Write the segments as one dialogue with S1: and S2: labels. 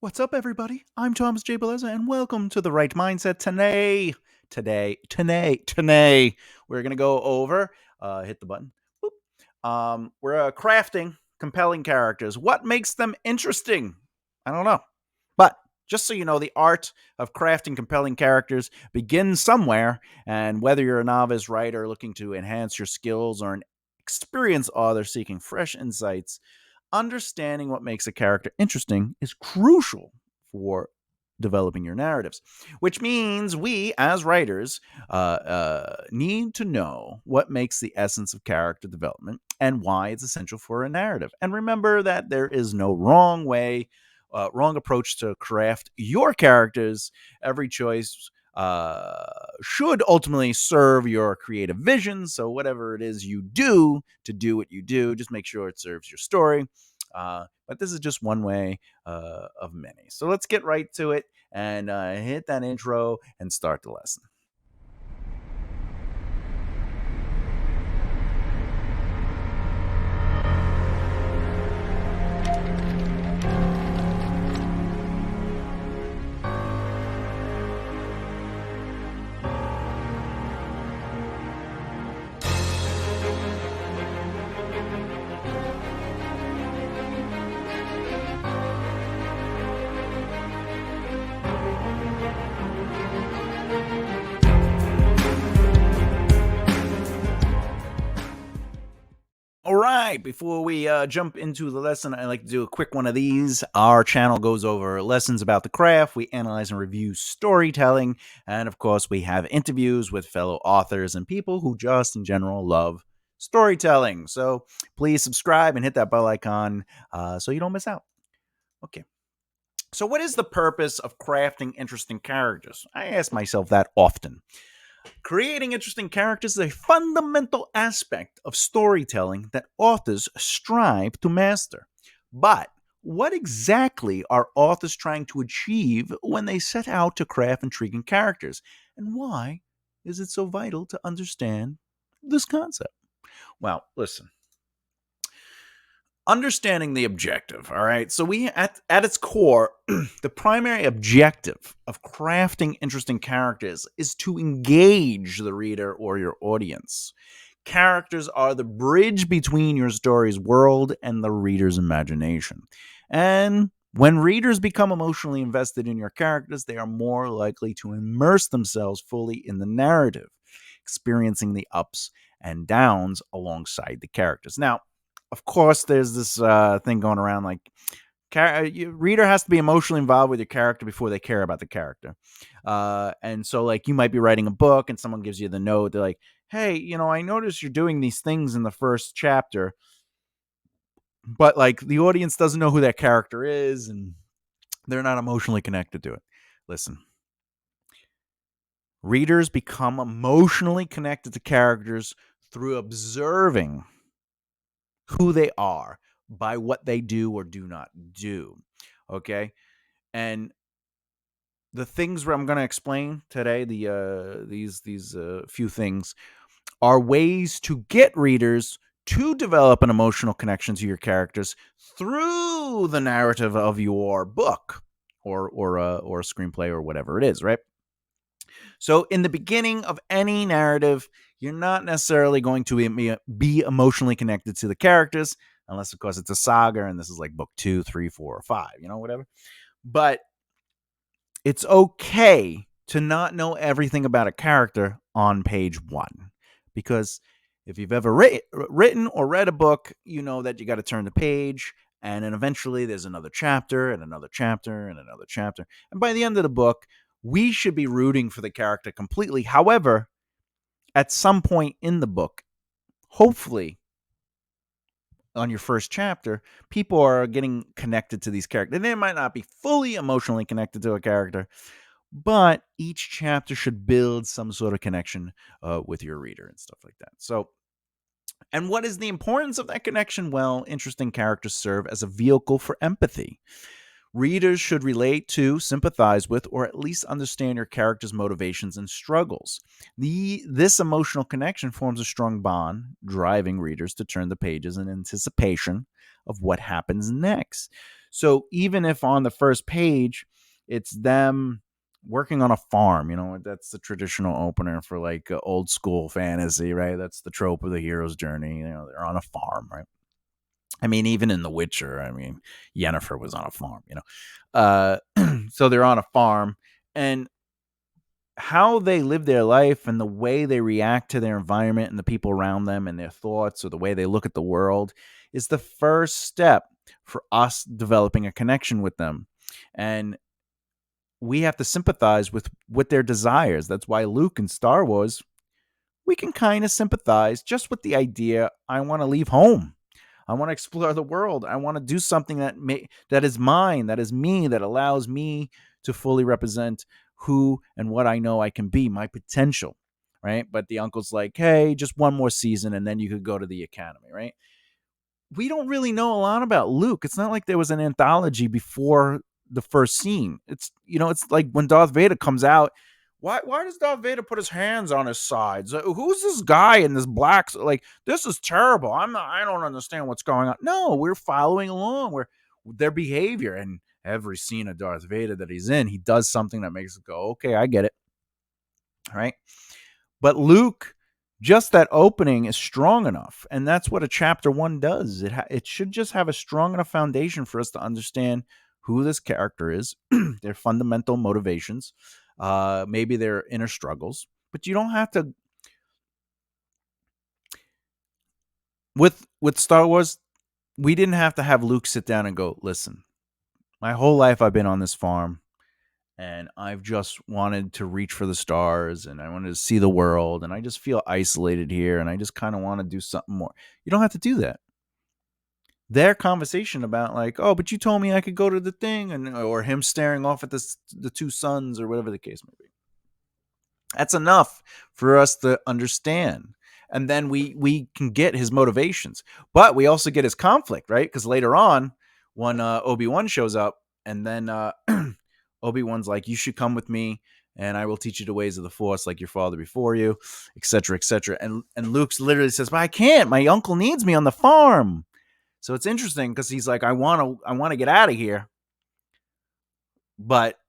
S1: What's up, everybody? I'm Thomas J. Bellezza, and welcome to the Right Mindset. Today, we're gonna go over. Hit the button. Boop. We're crafting compelling characters. What makes them interesting? I don't know, but just so you know, the art of crafting compelling characters begins somewhere. And whether you're a novice writer looking to enhance your skills or an experienced author seeking fresh insights, understanding what makes a character interesting is crucial for developing your narratives, which means we as writers need to know what makes the essence of character development and why it's essential for a narrative. And remember that there is no wrong approach to craft your characters. Every choice should ultimately serve your creative vision. So whatever it is you do to do what you do, just make sure it serves your story. But this is just one way of many. So let's get right to it and hit that intro and start the lesson. All right, before we jump into the lesson, I like to do a quick one of these. Our channel goes over lessons about the craft. We analyze and review storytelling. And of course, we have interviews with fellow authors and people who just in general love storytelling. So please subscribe and hit that bell icon so you don't miss out. Okay. So, what is the purpose of crafting interesting characters? I ask myself that often. Creating interesting characters is a fundamental aspect of storytelling that authors strive to master. But what exactly are authors trying to achieve when they set out to craft intriguing characters? And why is it so vital to understand this concept? Well, listen. Understanding the objective, all right? So we at its core, the primary objective of crafting interesting characters is to engage the reader or your audience. Characters are the bridge between your story's world and the reader's imagination. And when readers become emotionally invested in your characters, they are more likely to immerse themselves fully in the narrative, experiencing the ups and downs alongside the characters. Now, of course, there's this thing going around like reader has to be emotionally involved with your character before they care about the character. And so, like, you might be writing a book and someone gives you the note. They're like, hey, I noticed you're doing these things in the first chapter, but like the audience doesn't know who that character is and they're not emotionally connected to it. Listen, readers become emotionally connected to characters through observing who they are by what they do or do not do. Okay. And the things I'm going to explain today, these few things, are ways to get readers to develop an emotional connection to your characters through the narrative of your book or a screenplay or whatever it is, right? So in the beginning of any narrative, you're not necessarily going to be emotionally connected to the characters, unless of course it's a saga and this is like book 2, 3, 4, or 5, whatever. But it's okay to not know everything about a character on page 1, because if you've ever written or read a book, you know that you got to turn the page, and then eventually there's another chapter and another chapter and another chapter. And by the end of the book, we should be rooting for the character completely. However, at some point in the book, hopefully on your first chapter, people are getting connected to these characters. They might not be fully emotionally connected to a character, but each chapter should build some sort of connection with your reader and stuff like that. So, and what is the importance of that connection? Well, interesting characters serve as a vehicle for empathy. Readers should relate to, sympathize with, or at least understand your character's motivations and struggles. This emotional connection forms a strong bond, driving readers to turn the pages in anticipation of what happens next. So even if on the first page it's them working on a farm, that's the traditional opener for like old school fantasy, right? That's the trope of the hero's journey. They're on a farm, right? I mean, even in The Witcher, I mean, Yennefer was on a farm. So they're on a farm, and how they live their life and the way they react to their environment and the people around them and their thoughts or the way they look at the world is the first step for us developing a connection with them. And we have to sympathize with their desires. That's why Luke in Star Wars, we can kind of sympathize just with the idea, I want to leave home. I want to explore the world. I want to do something that is mine, that is me, that allows me to fully represent who and what I know I can be, my potential, right? But the uncle's like, hey, just one more season and then you could go to the academy, right? We don't really know a lot about Luke. It's not like there was an anthology before the first scene. It's like when Darth Vader comes out. Why does Darth Vader put his hands on his sides? Who's this guy in this black? Like, this is terrible. I don't understand what's going on. No, we're following along. We're their behavior, and every scene of Darth Vader that he's in, he does something that makes it go, okay, I get it. All right. But Luke, just that opening is strong enough, and that's what a chapter 1 does. It should just have a strong enough foundation for us to understand who this character is, their fundamental motivations, maybe their inner struggles. But you don't have to. With Star Wars, we didn't have to have Luke sit down and go, listen, my whole life I've been on this farm and I've just wanted to reach for the stars and I wanted to see the world and I just feel isolated here and I just kind of want to do something more. You don't have to do that. Their conversation about like, oh, but you told me I could go to the thing, or him staring off at the two suns or whatever the case may be. That's enough for us to understand. And then we can get his motivations. But we also get his conflict, right? Because later on, when Obi-Wan shows up, and then Obi-Wan's like, you should come with me, and I will teach you the ways of the Force like your father before you, etc., etc. And Luke literally says, but I can't. My uncle needs me on the farm. So it's interesting because he's like, I want to get out of here. But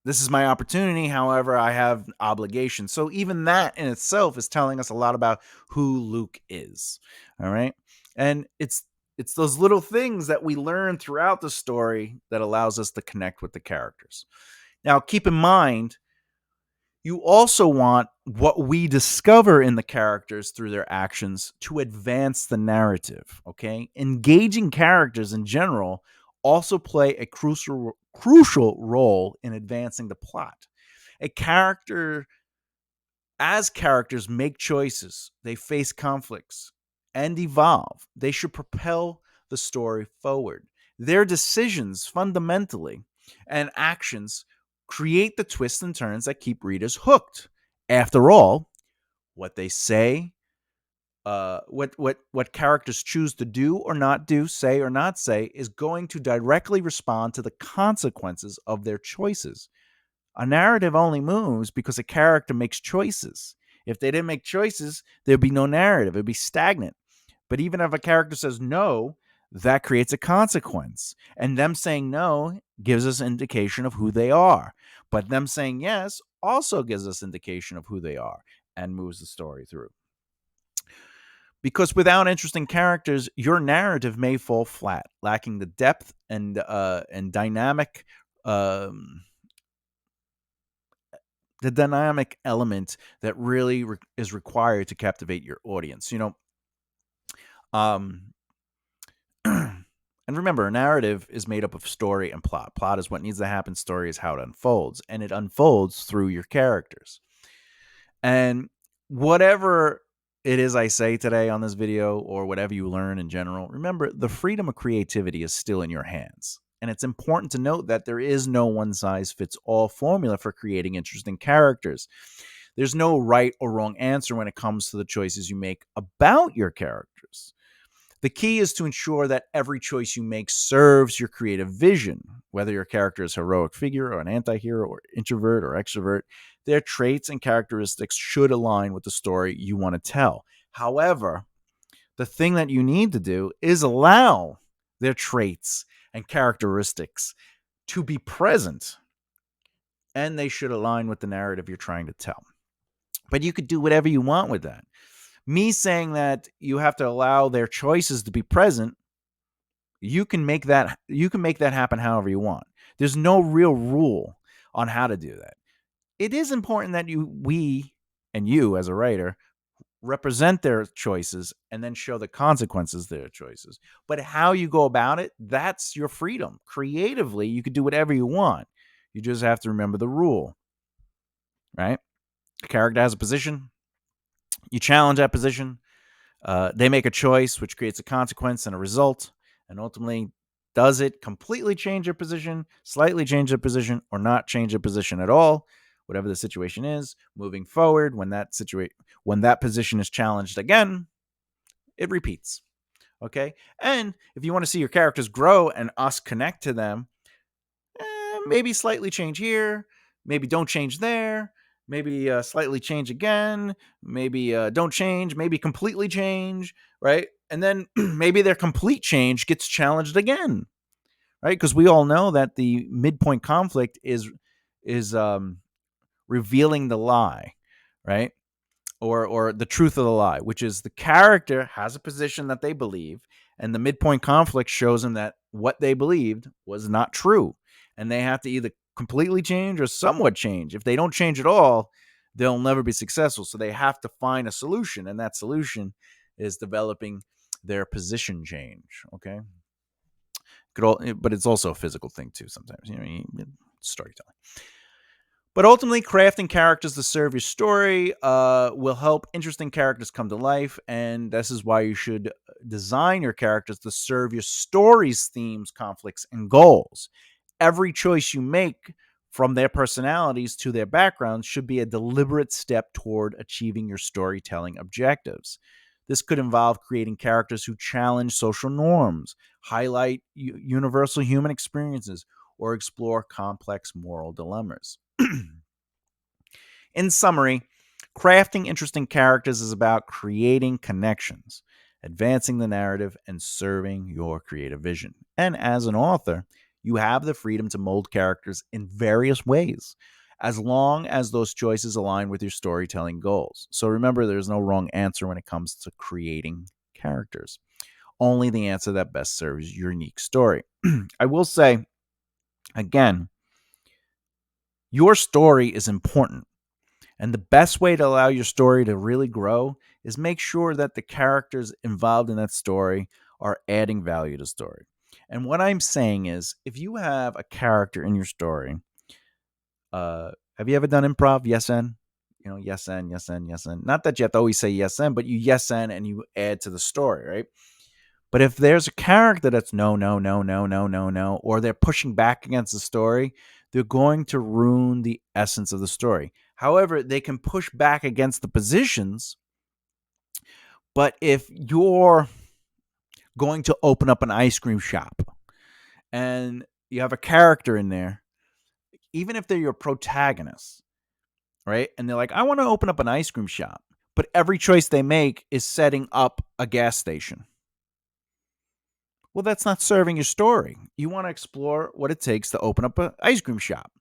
S1: this is my opportunity. However, I have obligations. So even that in itself is telling us a lot about who Luke is. All right. And it's those little things that we learn throughout the story that allows us to connect with the characters. Now, keep in mind, you also want what we discover in the characters through their actions to advance the narrative, okay? Engaging characters in general also play a crucial role in advancing the plot. As characters make choices, they face conflicts and evolve. They should propel the story forward. Their decisions fundamentally and actions create the twists and turns that keep readers hooked. After all, what they say, what characters choose to do or not do, say or not say, is going to directly respond to the consequences of their choices. A narrative only moves because a character makes choices. If they didn't make choices, there'd be no narrative. It'd be stagnant. But even if a character says no, that creates a consequence. And them saying no gives us indication of who they are. But them saying yes also gives us indication of who they are and moves the story through. Because without interesting characters, your narrative may fall flat, lacking the depth and dynamic the dynamic element that really is required to captivate your audience. Um, and remember, a narrative is made up of story and plot. Plot is what needs to happen. Story is how it unfolds, and it unfolds through your characters. And whatever it is I say today on this video, or whatever you learn in general, remember the freedom of creativity is still in your hands. And it's important to note that there is no one-size-fits-all formula for creating interesting characters. There's no right or wrong answer when it comes to the choices you make about your characters. The key is to ensure that every choice you make serves your creative vision. Whether your character is a heroic figure or an anti-hero or introvert or extrovert, their traits and characteristics should align with the story you want to tell. However, the thing that you need to do is allow their traits and characteristics to be present, and they should align with the narrative you're trying to tell. But you could do whatever you want with that. Me saying that you have to allow their choices to be present, you can make that happen however you want. There's no real rule on how to do that. It is important that we and you as a writer represent their choices and then show the consequences of their choices. But how you go about it, that's your freedom. Creatively, you could do whatever you want. You just have to remember the rule, right? A character has a position. You challenge that position. They make a choice, which creates a consequence and a result. And ultimately, does it completely change their position, slightly change their position, or not change their position at all? Whatever the situation is, moving forward, when that position is challenged again, it repeats. Okay? And if you want to see your characters grow and us connect to them, maybe slightly change here, maybe don't change there, maybe slightly change again, maybe don't change, maybe completely change, right? And then maybe their complete change gets challenged again, right? Because we all know that the midpoint conflict is revealing the lie, right? Or the truth of the lie, which is the character has a position that they believe, and the midpoint conflict shows them that what they believed was not true, and they have to either completely change or somewhat change. If they don't change at all, they'll never be successful. So they have to find a solution, and that solution is developing their position change. Okay, but it's also a physical thing too. Sometimes, storytelling. But ultimately, crafting characters to serve your story will help interesting characters come to life. And this is why you should design your characters to serve your story's themes, conflicts, and goals. Every choice you make, from their personalities to their backgrounds, should be a deliberate step toward achieving your storytelling objectives. This could involve creating characters who challenge social norms, highlight universal human experiences, or explore complex moral dilemmas. In summary, crafting interesting characters is about creating connections, advancing the narrative, and serving your creative vision. And as an author, you have the freedom to mold characters in various ways, as long as those choices align with your storytelling goals. So remember, there's no wrong answer when it comes to creating characters, only the answer that best serves your unique story. I will say, again, your story is important. And the best way to allow your story to really grow is make sure that the characters involved in that story are adding value to the story. And what I'm saying is, if you have a character in your story, have you ever done improv? Yes and? Yes and, yes and, yes and. Not that you have to always say yes and, but you yes and you add to the story, right? But if there's a character that's no, no, no, no, no, no, no, or they're pushing back against the story, they're going to ruin the essence of the story. However, they can push back against the positions, but if you're going to open up an ice cream shop and you have a character in there, even if they're your protagonist, right? And they're like, I want to open up an ice cream shop, but every choice they make is setting up a gas station. Well, that's not serving your story. You want to explore what it takes to open up an ice cream shop.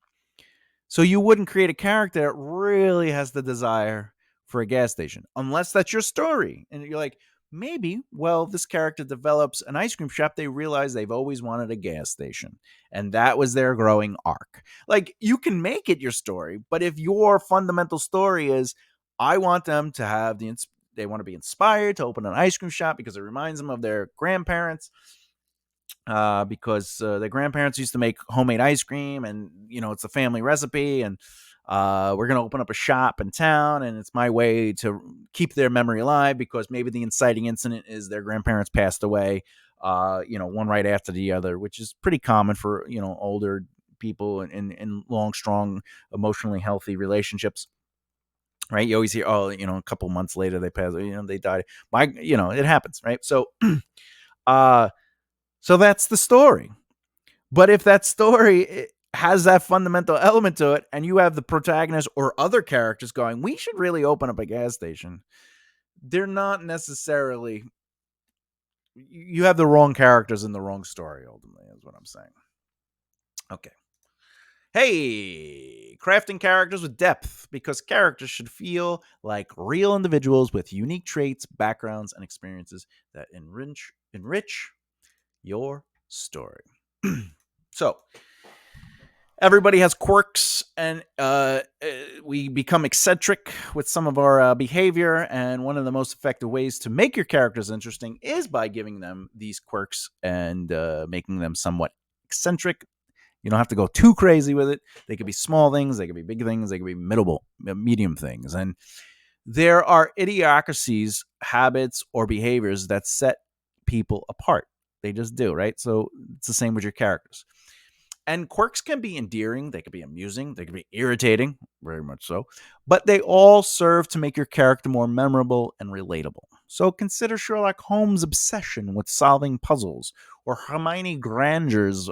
S1: So you wouldn't create a character that really has the desire for a gas station, unless that's your story. And you're like, maybe, well, this character develops an ice cream shop. They realize they've always wanted a gas station. And that was their growing arc. Like, you can make it your story, but if your fundamental story is, I want them to have they want to be inspired to open an ice cream shop because it reminds them of their grandparents, because their grandparents used to make homemade ice cream, and it's a family recipe, and we're going to open up a shop in town, and it's my way to keep their memory alive, because maybe the inciting incident is their grandparents passed away, one right after the other, which is pretty common for older people in long, strong, emotionally healthy relationships. Right? You always hear, oh, a couple months later they passed, they died. It happens, right? So so that's the story. But if that story has that fundamental element to it, and you have the protagonist or other characters going, we should really open up a gas station, they're not necessarily You have the wrong characters in the wrong story, ultimately, is what I'm saying. Okay. Hey, crafting characters with depth because characters should feel like real individuals with unique traits, backgrounds, and experiences that enrich your story. So, everybody has quirks, and we become eccentric with some of our behavior. And one of the most effective ways to make your characters interesting is by giving them these quirks and making them somewhat eccentric. You don't have to go too crazy with it. They could be small things, they could be big things, they could be medium things. And there are idiocracies, habits, or behaviors that set people apart. They just do, right? So it's the same with your characters. And quirks can be endearing, they can be amusing, they can be irritating, very much so, but they all serve to make your character more memorable and relatable. So consider Sherlock Holmes' obsession with solving puzzles, or Hermione Granger's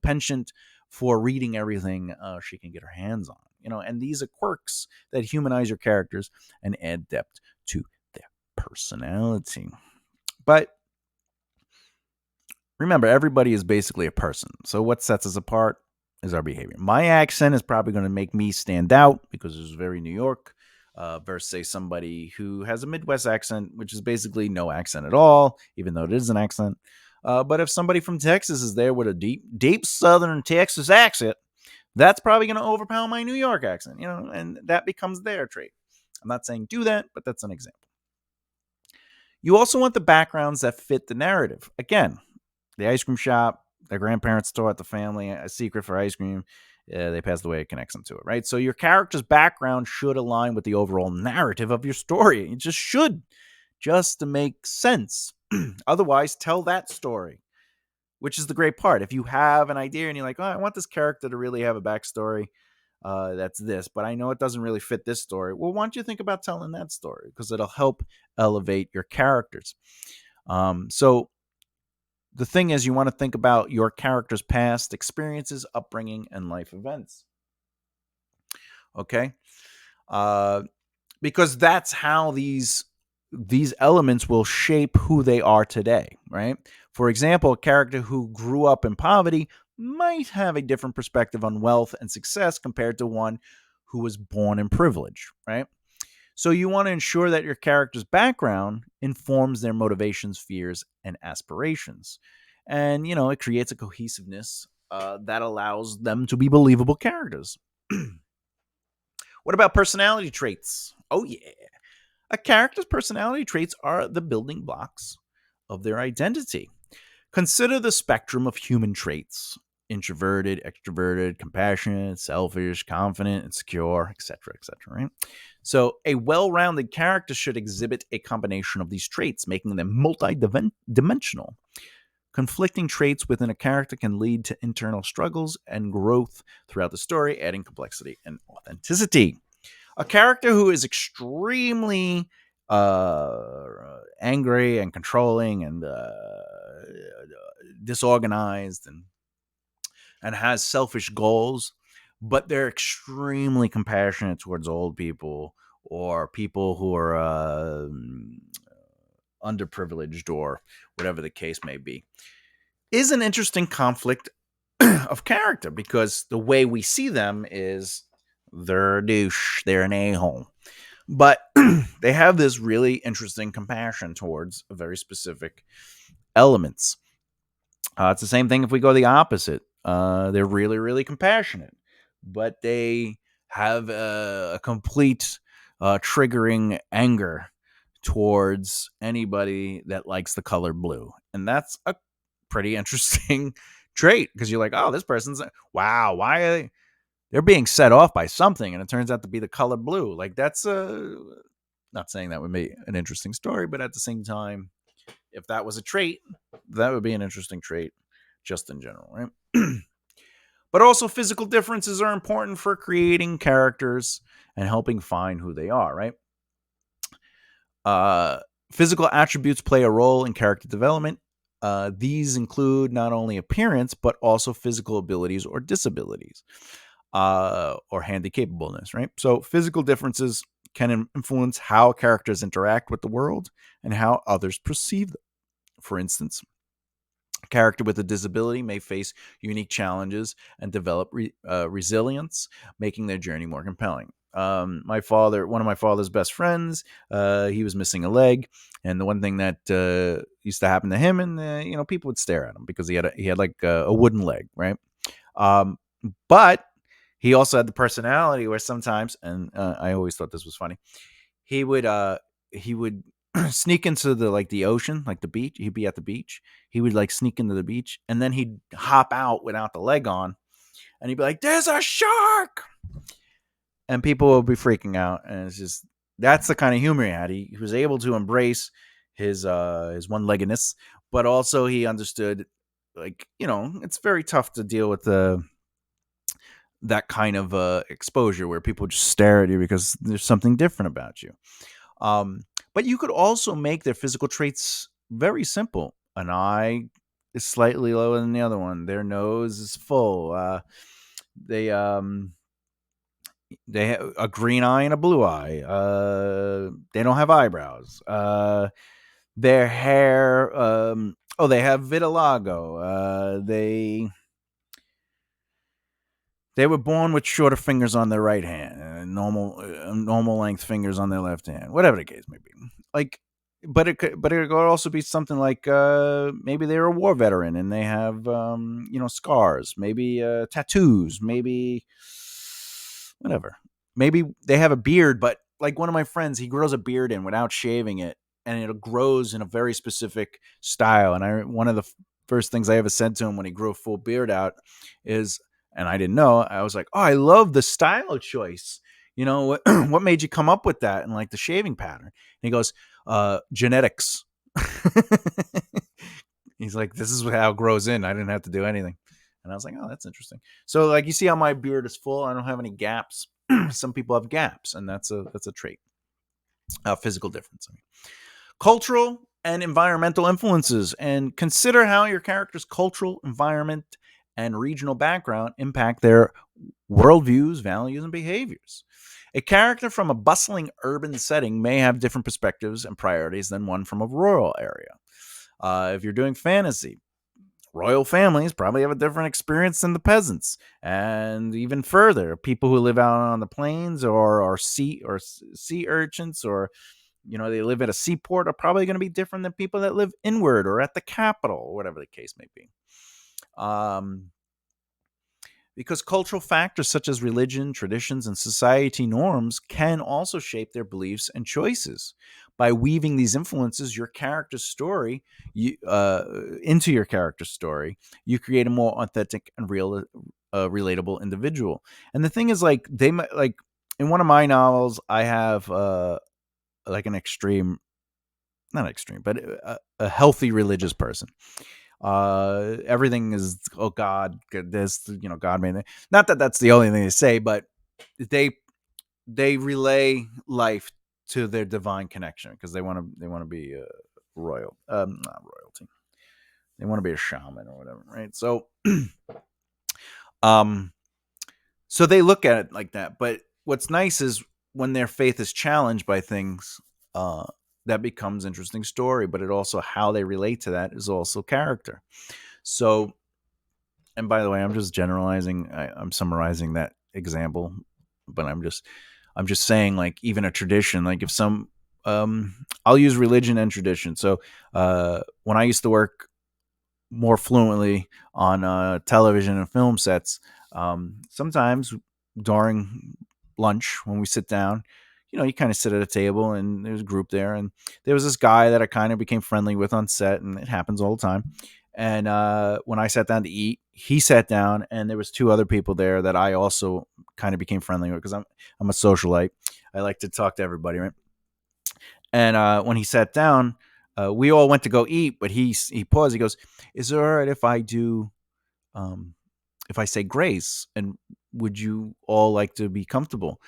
S1: penchant for reading everything she can get her hands on. And these are quirks that humanize your characters and add depth to their personality. But remember, everybody is basically a person. So what sets us apart is our behavior. My accent is probably going to make me stand out because it's very New York, versus say somebody who has a Midwest accent, which is basically no accent at all, even though it is an accent. But if somebody from Texas is there with a deep Southern Texas accent, that's probably going to overpower my New York accent, and that becomes their trait. I'm not saying do that, but that's an example. You also want the backgrounds that fit the narrative. Again, the ice cream shop, their grandparents taught the family a secret for ice cream. They passed away. It connects them to it, right? So your character's background should align with the overall narrative of your story. It just should, just to make sense. Otherwise, tell that story, which is the great part. If you have an idea and you're like, oh, I want this character to really have a backstory, that's this, but I know it doesn't really fit this story. Well, why don't you think about telling that story? Because it'll help elevate your characters. So the thing is, you want to think about your character's past experiences, upbringing, and life events. Okay? Uh, because that's how these elements will shape who they are today, right? For example, a character who grew up in poverty might have a different perspective on wealth and success compared to one who was born in privilege, right? So you want to ensure that your character's background informs their motivations, fears, and aspirations. And, it creates a cohesiveness that allows them to be believable characters. What about personality traits? Oh, yeah. A character's personality traits are the building blocks of their identity. Consider the spectrum of human traits: introverted, extroverted, compassionate, selfish, confident, insecure, etc., etc., right? So, a well rounded character should exhibit a combination of these traits, making them multi-dimensional. Conflicting traits within a character can lead to internal struggles and growth throughout the story, adding complexity and authenticity. A character who is extremely angry and controlling and disorganized and has selfish goals, but they're extremely compassionate towards old people or people who are underprivileged or whatever the case may be, is an interesting conflict of character, because the way we see them is they're a douche, they're an a-hole. But they have this really interesting compassion towards very specific elements. It's the same thing if we go the opposite. They're really, really compassionate, but they have a complete triggering anger towards anybody that likes the color blue. And that's a pretty interesting trait, because you're like, oh, this person's, wow, why are they're being set off by something, and it turns out to be the color blue. Like, that's not saying that would be an interesting story, but at the same time, if that was a trait, that would be an interesting trait just in general, right? But also, physical differences are important for creating characters and helping find who they are, right? Physical attributes play a role in character development. These include not only appearance, but also physical abilities or disabilities, or handicapableness, right? So physical differences can influence how characters interact with the world and how others perceive them. For instance, a character with a disability may face unique challenges and develop resilience, making their journey more compelling. One of my father's best friends, he was missing a leg, and the one thing that used to happen to him, and people would stare at him because he had like a wooden leg, right? Um, but he also had the personality where sometimes, and I always thought this was funny, he would he would sneak into the ocean, like the beach. He'd be at the beach. He would like sneak into the beach, and then he'd hop out without the leg on, and he'd be like, "There's a shark!" And people would be freaking out, and it's just that's the kind of humor he had. He was able to embrace his one-leggedness, but also he understood, like, it's very tough to deal with that kind of exposure where people just stare at you because there's something different about you. Um, but you could also make their physical traits very simple. An eye is slightly lower than the other one. Their nose is full. They they have a green eye and a blue eye. They don't have eyebrows. Their hair. They have vitiligo. They were born with shorter fingers on their right hand and normal length fingers on their left hand, whatever the case may be. Like, but it could also be something like maybe they're a war veteran and they have scars, maybe tattoos, maybe whatever. Maybe they have a beard, but like one of my friends, he grows a beard in without shaving it, and it grows in a very specific style. And one of the first things I ever said to him when he grew a full beard out is, and I didn't know. I was like, "Oh, I love the style choice. What what made you come up with that and like the shaving pattern?" And he goes, "Genetics." He's like, "This is how it grows in. I didn't have to do anything." And I was like, "Oh, that's interesting." So, like, you see how my beard is full. I don't have any gaps. Some people have gaps, and that's a trait, a physical difference. I mean, cultural and environmental influences, and consider how your character's cultural, environment, and regional background impact their worldviews, values, and behaviors. A character from a bustling urban setting may have different perspectives and priorities than one from a rural area. If you're doing fantasy, royal families probably have a different experience than the peasants, and even further, people who live out on the plains or sea urchins, or they live at a seaport, are probably going to be different than people that live inward or at the capital, whatever the case may be. Because cultural factors such as religion, traditions, and society norms can also shape their beliefs and choices. By weaving these influences into your character's story, you create a more authentic and relatable individual. And the thing is, like, they might like in one of my novels, I have like an extreme, not extreme, but a healthy religious person. Everything is, oh God, this, God made it. Not that that's the only thing they say, but they relay life to their divine connection because they want to be royal, not royalty. They want to be a shaman or whatever, right? So, um, so they look at it like that. But what's nice is when their faith is challenged by things, that becomes interesting story. But it also, how they relate to that is also character. So, and by the way, I'm just generalizing. I'm summarizing that example, but I'm just saying, like, even a tradition, like if I'll use religion and tradition. So, when I used to work more fluently on television and film sets, sometimes during lunch when we sit down, you kind of sit at a table and there's a group there, and there was this guy that I kind of became friendly with on set, and it happens all the time. And when I sat down to eat, he sat down, and there was two other people there that I also kind of became friendly with because I'm a socialite. I like to talk to everybody, right? And when he sat down, we all went to go eat, but he paused. He goes, "Is it all right if I do, if I say grace? And would you all like to be comfortable?"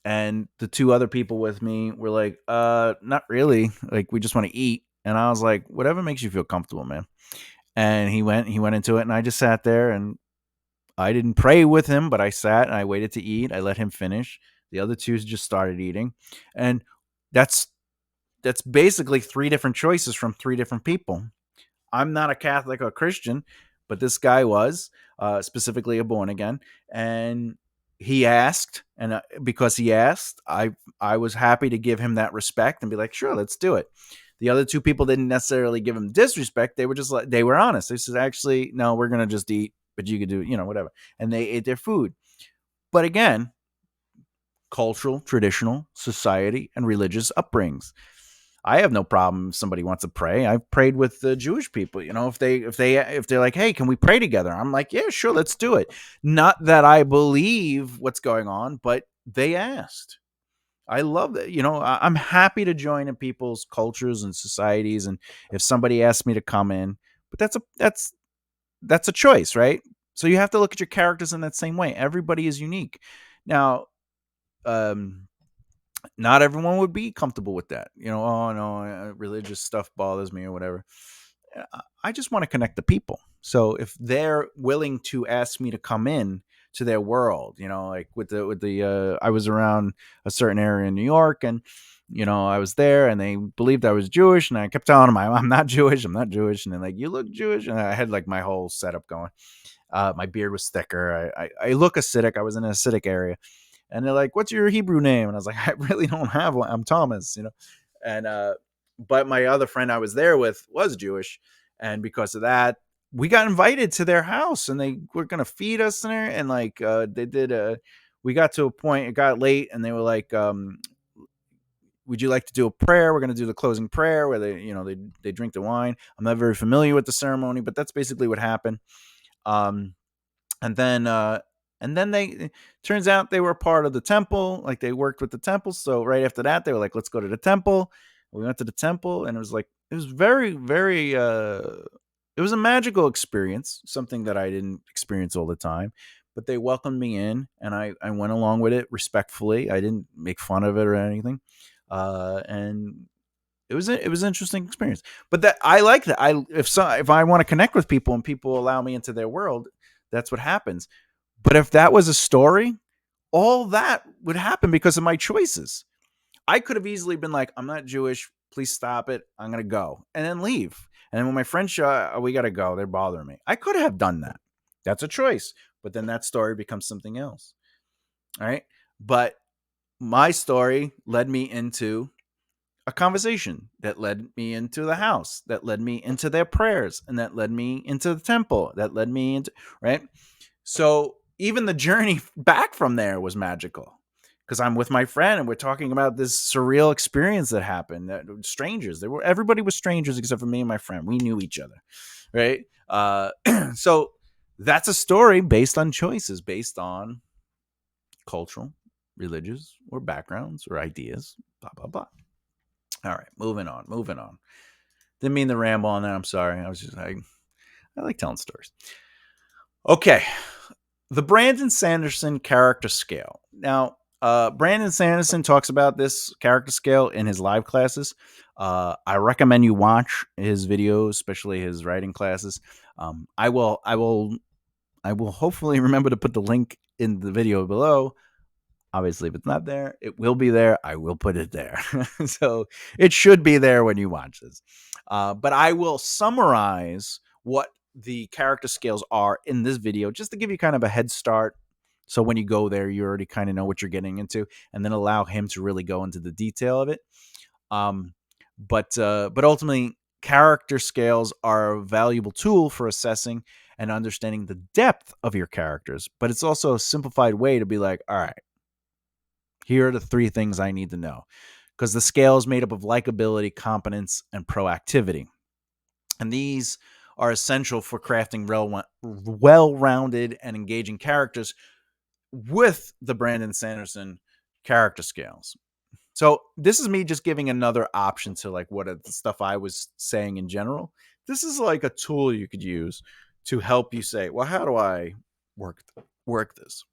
S1: And the two other people with me were like, not really. Like, we just want to eat." And I was like, "Whatever makes you feel comfortable, man." And he went into it, and I just sat there, and I didn't pray with him, but I sat and I waited to eat. I let him finish. The other two just started eating. And that's basically three different choices from three different people. I'm not a Catholic or Christian, but this guy was, specifically a born again, and he asked, and because he asked, I was happy to give him that respect and be like, sure, let's do it. The other two people didn't necessarily give him disrespect. They were just like, they were honest. They said, actually, no, we're gonna just eat, but you could do, whatever. And they ate their food. But again, cultural, traditional, society, and religious upbringings. I have no problem if somebody wants to pray. I've prayed with the Jewish people. If they're like, "Hey, can we pray together?" I'm like, "Yeah, sure, let's do it." Not that I believe what's going on, but they asked. I love that. I'm happy to join in people's cultures and societies, and if somebody asks me to come in, but that's a choice, right? So you have to look at your characters in that same way. Everybody is unique. Now, um, not everyone would be comfortable with that. Oh no, religious stuff bothers me or whatever. I just want to connect the people. So if they're willing to ask me to come in to their world, like with the I was around a certain area in New York, and I was there, and they believed I was Jewish, and I kept telling them I'm not Jewish, I'm not Jewish, and they're like, you look Jewish, and I had like my whole setup going. My beard was thicker. I look acidic. I was in an acidic area, and they're like, "What's your Hebrew name?" And I was like, "I really don't have one. I'm Thomas." And but my other friend I was there with was Jewish, and because of that, we got invited to their house, and they were gonna feed us there, and like they did a. We got to a point. It got late, and they were like, "Would you like to do a prayer? We're gonna do the closing prayer where they drink the wine." I'm not very familiar with the ceremony, but that's basically what happened. Um, and then they turns out they were part of the temple, like they worked with the temple. So right after that they were like, let's go to the temple. We went to the temple, and it was very, very it was a magical experience, something that I didn't experience all the time, but they welcomed me in, and I went along with it respectfully. I didn't make fun of it or anything. And it was an interesting experience. But that I like that. If I want to connect with people and people allow me into their world, that's what happens. But if that was a story, all that would happen because of my choices. I could have easily been like, I'm not Jewish. Please stop it. I'm going to go, and then leave. And then when my friends show, oh, we got to go. They're bothering me. I could have done that. That's a choice. But then that story becomes something else. All right. But my story led me into a conversation that led me into the house, that led me into their prayers, and that led me into the temple, that led me into, right? So even the journey back from there was magical because I'm with my friend and we're talking about this surreal experience that happened. That strangers, everybody was strangers except for me and my friend. We knew each other, right? So that's a story based on choices, based on cultural, religious, or backgrounds or ideas. Blah blah blah. All right, moving on. Didn't mean to ramble on that. I'm sorry. I like telling stories. Okay, the Brandon Sanderson character scale. Now, Brandon Sanderson talks about this character scale in his live classes. I recommend you watch his videos, especially his writing classes. I will hopefully remember to put the link in the video below. Obviously, if it's not there, it will be there. I will put it there. So it should be there when you watch this. But I will summarize what the character scales are in this video just to give you kind of a head start. So when you go there, you already kind of know what you're getting into, and then allow him to really go into the detail of it. But ultimately, character scales are a valuable tool for assessing and understanding the depth of your characters. But it's also a simplified way to be like, all right, here are the 3 things I need to know. Because the scale is made up of likability, competence, and proactivity. And these are essential for crafting well-rounded and engaging characters with the Brandon Sanderson character scales. So this is me just giving another option to like what the stuff I was saying in general. This is like a tool you could use to help you say, well, how do I work this?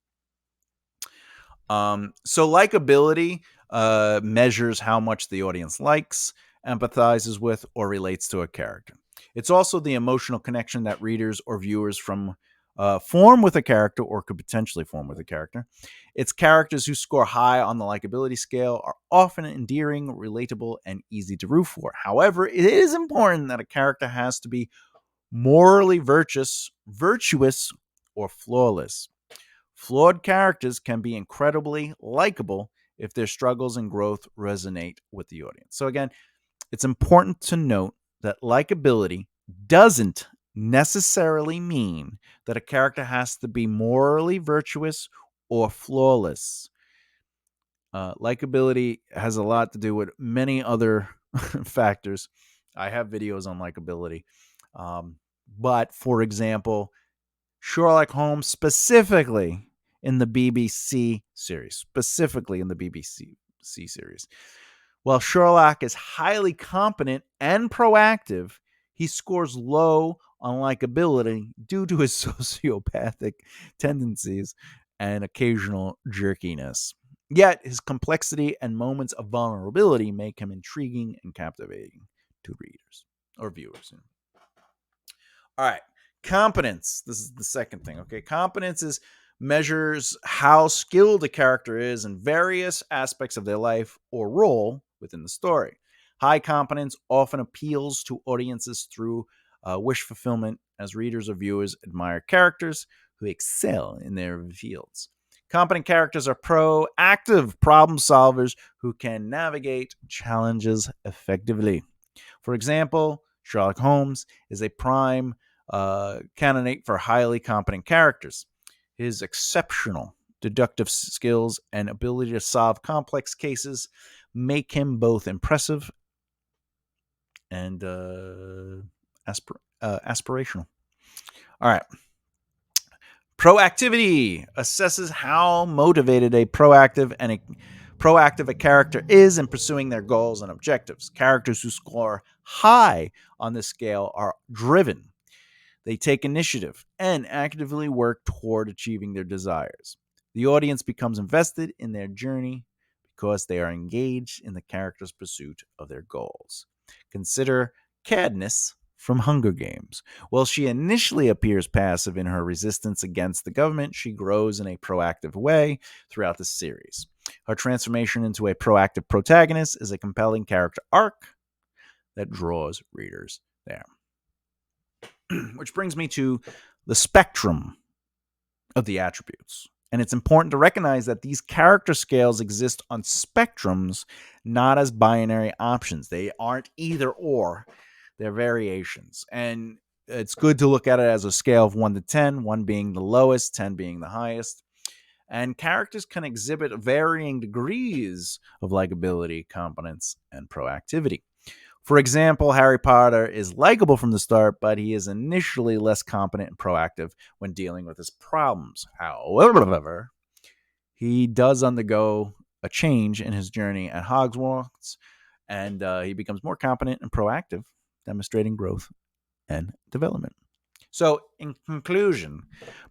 S1: So likability measures how much the audience likes, empathizes with, or relates to a character. It's also the emotional connection that readers or viewers form with a character or could potentially form with a character. It's characters who score high on the likability scale are often endearing, relatable, and easy to root for. However, it is important that a character has to be morally virtuous, or flawless. Flawed characters can be incredibly likable if their struggles and growth resonate with the audience. So, again, it's important to note that likability doesn't necessarily mean that a character has to be morally virtuous or flawless. Likability has a lot to do with many other factors. I have videos on likability. Um, but for example, Sherlock Holmes, specifically in the BBC series. While Sherlock is highly competent and proactive, he scores low on likability due to his sociopathic tendencies and occasional jerkiness. Yet, his complexity and moments of vulnerability make him intriguing and captivating to readers or viewers. All right. Competence. This is the second thing. Okay. Competence is measures how skilled a character is in various aspects of their life or role within the story. High competence often appeals to audiences through wish fulfillment, as readers or viewers admire characters who excel in their fields. Competent characters are proactive problem solvers who can navigate challenges effectively. For example, Sherlock Holmes is a prime candidate for highly competent characters. His exceptional deductive skills and ability to solve complex cases make him both impressive and aspirational. All right. Proactivity assesses how motivated a proactive a character is in pursuing their goals and objectives. Characters who score high on this scale are driven. They take initiative and actively work toward achieving their desires. The audience becomes invested in their journey because they are engaged in the character's pursuit of their goals. Consider Katniss from Hunger Games. While she initially appears passive in her resistance against the government, she grows in a proactive way throughout the series. Her transformation into a proactive protagonist is a compelling character arc that draws readers there. Which brings me to the spectrum of the attributes. And it's important to recognize that these character scales exist on spectrums, not as binary options. They aren't either or, they're variations. And it's good to look at it as a scale of 1 to 10, 1 being the lowest, 10 being the highest. And characters can exhibit varying degrees of likability, competence, and proactivity. For example, Harry Potter is likable from the start, but he is initially less competent and proactive when dealing with his problems. However, he does undergo a change in his journey at Hogwarts, and he becomes more competent and proactive, demonstrating growth and development. So, in conclusion,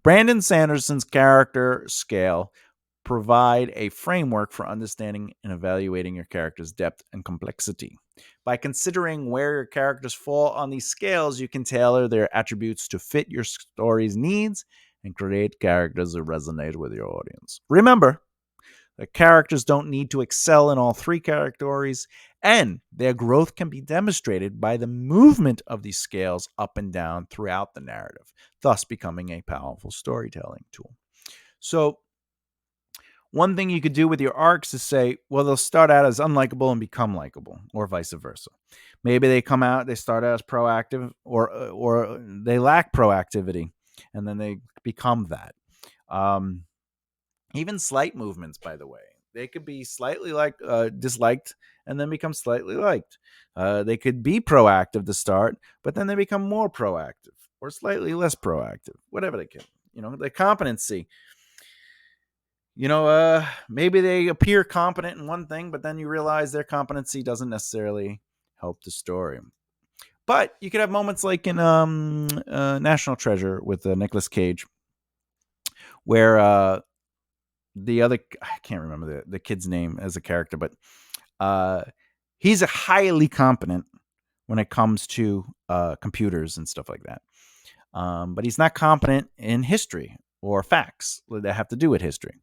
S1: Brandon Sanderson's character scale provide a framework for understanding and evaluating your character's depth and complexity. By considering where your characters fall on these scales, you can tailor their attributes to fit your story's needs and create characters that resonate with your audience. Remember, the characters don't need to excel in all 3 categories, and their growth can be demonstrated by the movement of these scales up and down throughout the narrative, thus becoming a powerful storytelling tool. So, one thing you could do with your arcs is say, well, they'll start out as unlikable and become likable, or vice versa. Maybe they start out as proactive, or they lack proactivity, and then they become that. Even slight movements, by the way, they could be slightly disliked and then become slightly liked. They could be proactive to start, but then they become more proactive or slightly less proactive, whatever they can. The competency. Maybe they appear competent in one thing, but then you realize their competency doesn't necessarily help the story. But you could have moments like in National Treasure with Nicolas Cage, where I can't remember the kid's name as a character, but he's a highly competent when it comes to computers and stuff like that. But he's not competent in history or facts that have to do with history.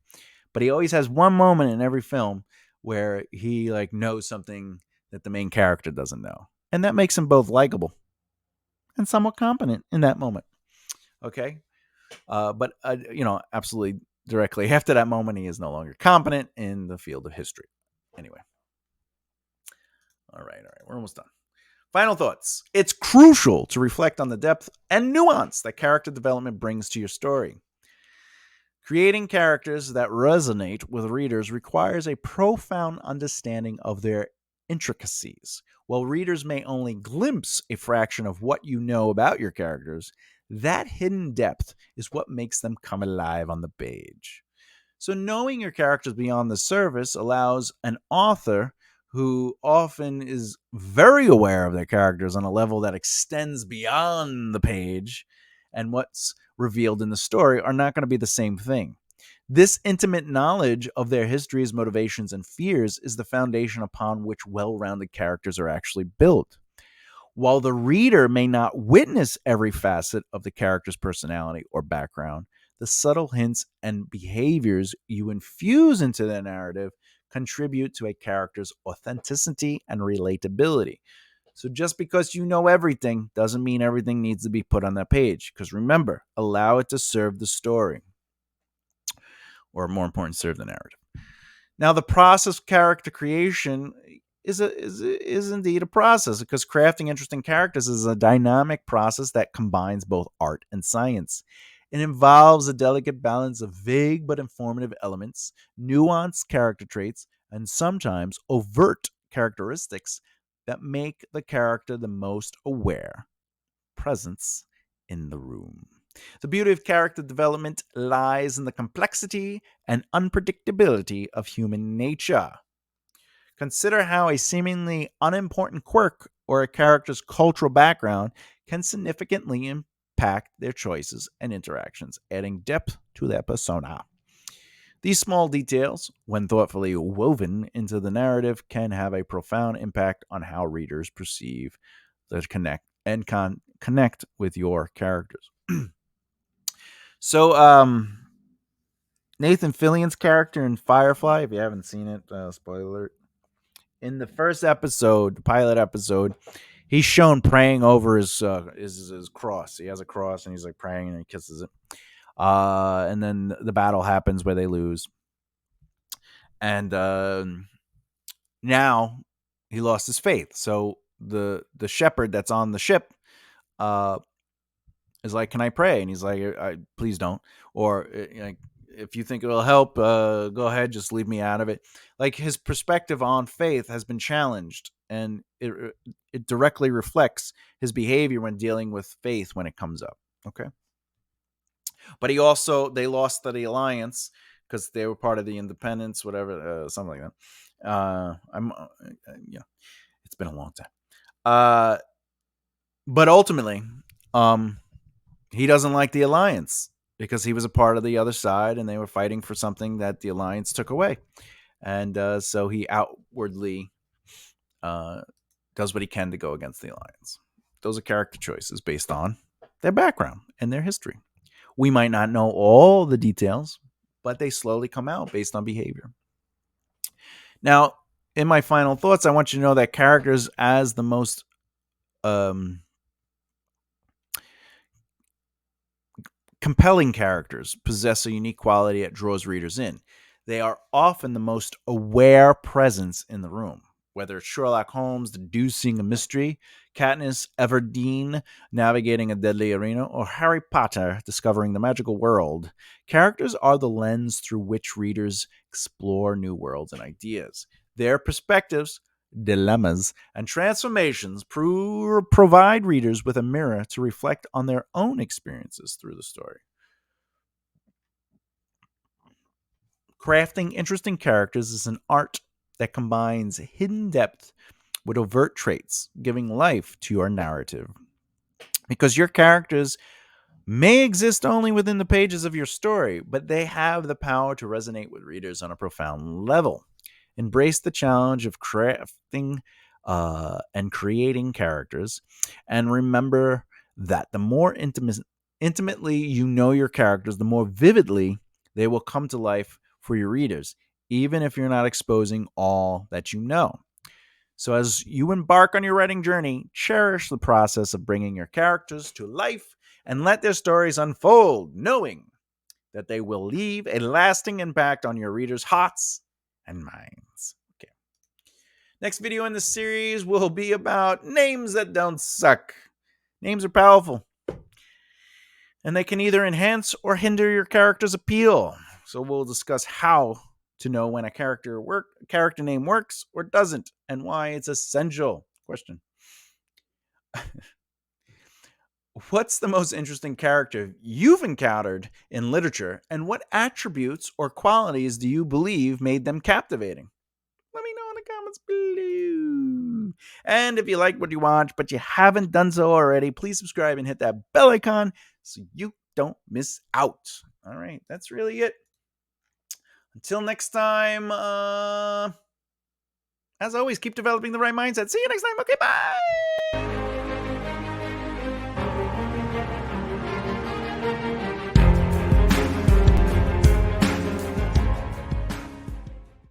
S1: But he always has one moment in every film where he knows something that the main character doesn't know. And that makes him both likable and somewhat competent in that moment. Okay. But absolutely directly after that moment, he is no longer competent in the field of history. Anyway. All right. We're almost done. Final thoughts. It's crucial to reflect on the depth and nuance that character development brings to your story. Creating characters that resonate with readers requires a profound understanding of their intricacies. While readers may only glimpse a fraction of what you know about your characters, that hidden depth is what makes them come alive on the page. So, knowing your characters beyond the surface allows an author who often is very aware of their characters on a level that extends beyond the page and what's revealed in the story are not going to be the same thing. This intimate knowledge of their histories, motivations, and fears is the foundation upon which well rounded characters are actually built. While the reader may not witness every facet of the character's personality or background, the subtle hints and behaviors you infuse into the narrative contribute to a character's authenticity and relatability. So just because you know everything doesn't mean everything needs to be put on that page. Because remember, allow it to serve the story, or more important, serve the narrative. Now, the process of character creation is indeed a process, because crafting interesting characters is a dynamic process that combines both art and science. It involves a delicate balance of vague but informative elements, nuanced character traits, and sometimes overt characteristics that make the character the most aware presence in the room. The beauty of character development lies in the complexity and unpredictability of human nature. Consider how a seemingly unimportant quirk or a character's cultural background can significantly impact their choices and interactions, adding depth to their persona. These small details, when thoughtfully woven into the narrative, can have a profound impact on how readers perceive the connect with your characters. So, Nathan Fillion's character in Firefly, if you haven't seen it, spoiler alert. In the first episode, the pilot episode, he's shown praying over his cross. He has a cross and he's like praying and he kisses it. And then the battle happens where they lose. And now he lost his faith. So the shepherd that's on the ship is like, "Can I pray?" And he's like, "Please don't." Or like, if you think it'll help, go ahead, just leave me out of it. Like, his perspective on faith has been challenged, and it directly reflects his behavior when dealing with faith when it comes up. Okay, but they lost the alliance because they were part of the independence, whatever, something like that. It's been a long time. But ultimately, he doesn't like the alliance because he was a part of the other side and they were fighting for something that the alliance took away. And so he outwardly does what he can to go against the alliance. Those are character choices based on their background and their history. We might not know all the details, but they slowly come out based on behavior. Now, in my final thoughts, I want you to know that characters as the most compelling characters possess a unique quality that draws readers in. They are often the most aware presence in the room. Whether it's Sherlock Holmes deducing a mystery, Katniss Everdeen navigating a deadly arena, or Harry Potter discovering the magical world, characters are the lens through which readers explore new worlds and ideas. Their perspectives, dilemmas, and transformations provide readers with a mirror to reflect on their own experiences through the story. Crafting interesting characters is an art that combines hidden depth with overt traits, giving life to your narrative. Because your characters may exist only within the pages of your story, but they have the power to resonate with readers on a profound level. Embrace the challenge of crafting and creating characters, and remember that the more intimately you know your characters, the more vividly they will come to life for your readers, even if you're not exposing all that you know. So, as you embark on your writing journey, cherish the process of bringing your characters to life and let their stories unfold, knowing that they will leave a lasting impact on your readers' hearts and minds. Okay. Next video in the series will be about names that don't suck. Names are powerful, and they can either enhance or hinder your character's appeal. So we'll discuss how to know when a character name works or doesn't, and why it's essential. Question: what's the most interesting character you've encountered in literature, and what attributes or qualities do you believe made them captivating? Let me know in the comments below. And if you like what you watch, but you haven't done so already, please subscribe and hit that bell icon so you don't miss out. All right, that's really it. Until next time, as always, keep developing the right mindset. See you next time. Okay, bye.